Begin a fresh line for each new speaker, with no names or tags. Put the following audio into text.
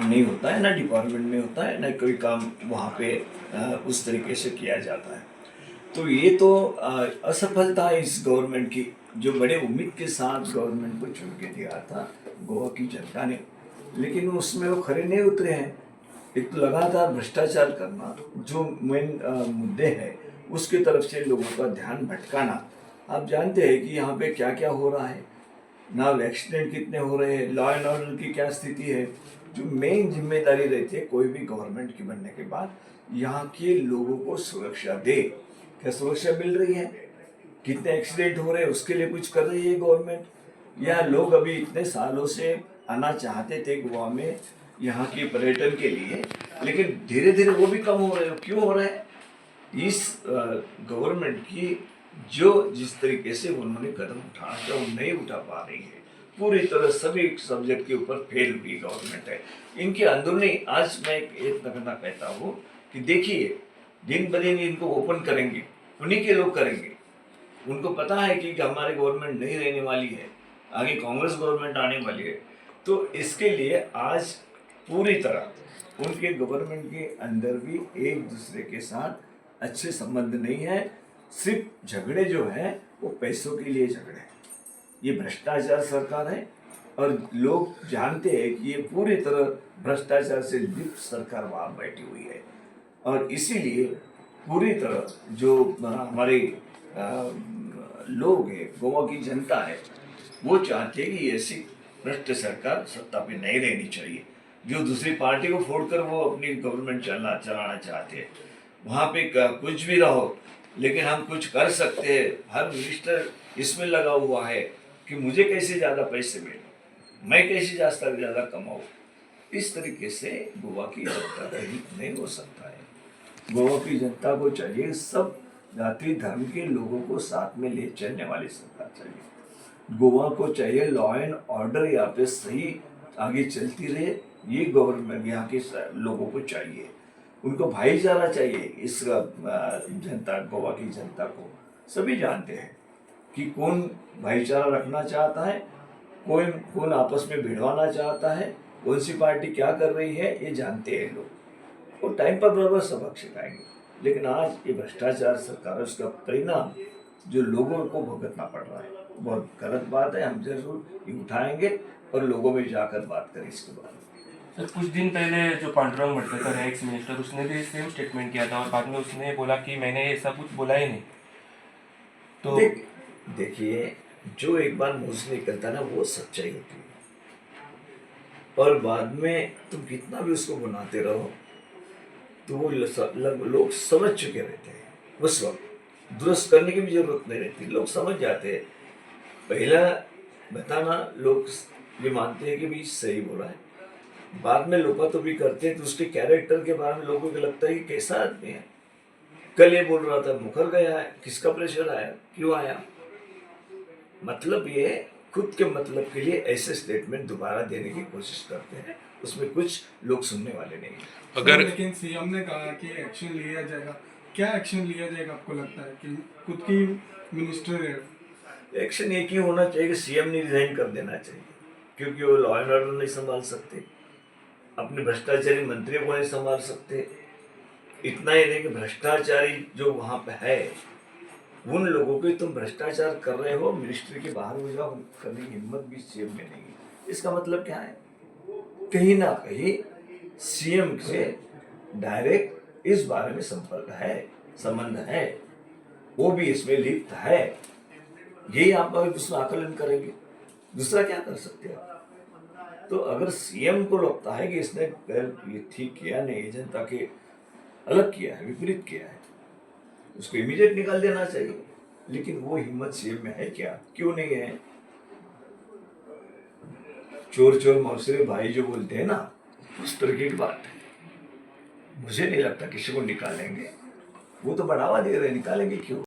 नहीं होता है, ना डिपार्टमेंट में होता है, ना कोई काम वहाँ पे उस तरीके से किया जाता है। तो ये तो असफलता है इस गवर्नमेंट की, जो बड़े उम्मीद के साथ गवर्नमेंट को चुन के दिया था गोवा की जनता ने, लेकिन उसमें वो खरे नहीं उतरे हैं। एक तो लगातार भ्रष्टाचार करना, जो मेन मुद्दे हैं उसकी तरफ से लोगों का ध्यान भटकाना। आप जानते हैं कि यहाँ पे क्या क्या हो रहा है, ना एक्सीडेंट कितने हो रहे हैं, लॉ एंड ऑर्डर की क्या स्थिति है। जो मेन जिम्मेदारी रहती है कोई भी गवर्नमेंट की बनने के बाद, यहाँ के लोगों को सुरक्षा दे। क्या सुरक्षा मिल रही है? कितने एक्सीडेंट हो रहे हैं उसके लिए कुछ कर रही है गवर्नमेंट? या लोग अभी इतने सालों से आना चाहते थे गोवा में यहाँ के पर्यटन के लिए, लेकिन धीरे धीरे वो भी कम हो रहे हैं। क्यों हो रहे हैं? इस गवर्नमेंट की जो जिस तरीके से उन्होंने कदम उठाना था वो नहीं उठा पा रही है। पूरी तरह सभी सब्जेक्ट के ऊपर फेल हुई गवर्नमेंट है। इनके अंदरूनी आज मैं एक नगना कहता हूँ कि देखिए, दिन ब दिन इनको ओपन करेंगे, उन्हीं के लोग करेंगे। उनको पता है कि हमारी गवर्नमेंट नहीं रहने वाली है, आगे कांग्रेस गवर्नमेंट आने वाली है। तो इसके लिए आज पूरी तरह उनके गवर्नमेंट के अंदर भी एक दूसरे के साथ अच्छे संबंध नहीं है। सिर्फ झगड़े जो हैं वो पैसों के लिए झगड़े हैं। ये भ्रष्टाचार सरकार है और लोग जानते हैं कि ये पूरी तरह भ्रष्टाचार से लिप्त सरकार वहाँ बैठी हुई है। और इसीलिए पूरी तरह जो हमारे लोग हैं, गोवा की जनता है, वो चाहते हैं कि ऐसी भ्रष्ट सरकार सत्ता पे नहीं रहनी चाहिए। जो दूसरी पार्टी को फोड़कर वो अपनी गवर्नमेंट चलाना चाहते हैं। वहाँ पे कुछ भी रहो, लेकिन हम कुछ कर सकते हैं। हर मिनिस्टर इसमें लगा हुआ है कि मुझे कैसे ज़्यादा पैसे मिले, मैं कैसे ज़्यादा कमाऊँ। इस तरीके से गोवा की जनता का हित नहीं हो सकता है। गोवा की जनता को चाहिए सब जाति धर्म के लोगों को साथ में ले चलने वाली सरकार चाहिए। गोवा को चाहिए लॉ एंड ऑर्डर यहाँ पे सही आगे चलती रहे, ये गवर्नमेंट यहाँ के लोगों को चाहिए। उनको भाईचारा चाहिए। इस जनता, गोवा की जनता को सभी जानते हैं कि कौन भाईचारा रखना चाहता है, कौन आपस में भिड़वाना चाहता है, कौन सी पार्टी क्या कर रही है, ये जानते हैं लोग। और टाइम पर बराबर सबक सिखाएंगे। लेकिन आज ये भ्रष्टाचार सरकार, उसका परिणाम जो लोगों को भुगतना पड़ रहा है, बहुत गलत बात है। हम जरूर ये उठाएंगे और लोगों में जाकर बात करें इसके बारे में।
सर, कुछ दिन पहले जो पांडुरंग मटकर है एक्स मिनिस्टर, उसने भी सेम स्टेटमेंट किया था और बाद में उसने बोला कि मैंने ऐसा कुछ बोला ही नहीं। तो
देखिए, जो एक बार मुंह से निकलता ना वो सच्चाई होती है, और बाद में तुम कितना भी उसको बनाते रहो तो वो लोग समझ चुके रहते हैं। उस वक्त दुरुस्त करने की भी जरूरत नहीं रहती, लोग समझ जाते हैं। पहला बताना लोग ये मानते हैं कि भी सही बोला है, बाद में लोपा तो भी करते हैं। तो उसके कैरेक्टर के बारे में लोगों को लगता है कि कैसा आदमी है। कल ये बोल रहा था मुकर गया है, किसका प्रेशर आया, क्यों आया? मतलब ये खुद के मतलब के लिए ऐसे स्टेटमेंट दोबारा देने की कोशिश करते हैं, उसमें कुछ लोग सुनने वाले नहीं हैं।
अगर लेकिन सीएम ने कहा कि एक्शन लिया जाएगा, क्या एक्शन लिया जाएगा आपको लगता है? कि खुद की मिनिस्टर है,
एक्शन एक ही होना चाहिए कि सीएम ने रिजाइन कर देना चाहिए, क्योंकि वो लॉ एंड ऑर्डर नहीं संभाल सकते, अपने भ्रष्टाचारी मंत्रियों को नहीं संभाल सकते। इतना ही नहीं कि भ्रष्टाचारी जो वहाँ पे है उन लोगों को तुम भ्रष्टाचार कर रहे हो, मिनिस्ट्री के बाहर हो जाओ, करने की हिम्मत भी सीएम में नहीं है। इसका मतलब क्या है? कहीं ना कहीं सीएम से डायरेक्ट इस बारे में संपर्क है, संबंध है, वो भी इसमें लिप्त है। यही आप उसमें आकलन करेंगे, दूसरा क्या कर सकते हैं? तो अगर सीएम को लगता है कि इसने ये ठीक किया नहीं, जनता के अलग किया है, विपरीत किया है, उसको इमीडिएट निकाल देना चाहिए। लेकिन वो हिम्मत सीएम में है क्या? क्यों नहीं है? चोर चोर मौसरे भाई जो बोलते हैं ना, उस तरह की बात है। मुझे नहीं लगता किसी को निकालेंगे, वो तो बढ़ावा दे रहे हैं, निकालेंगे क्यों?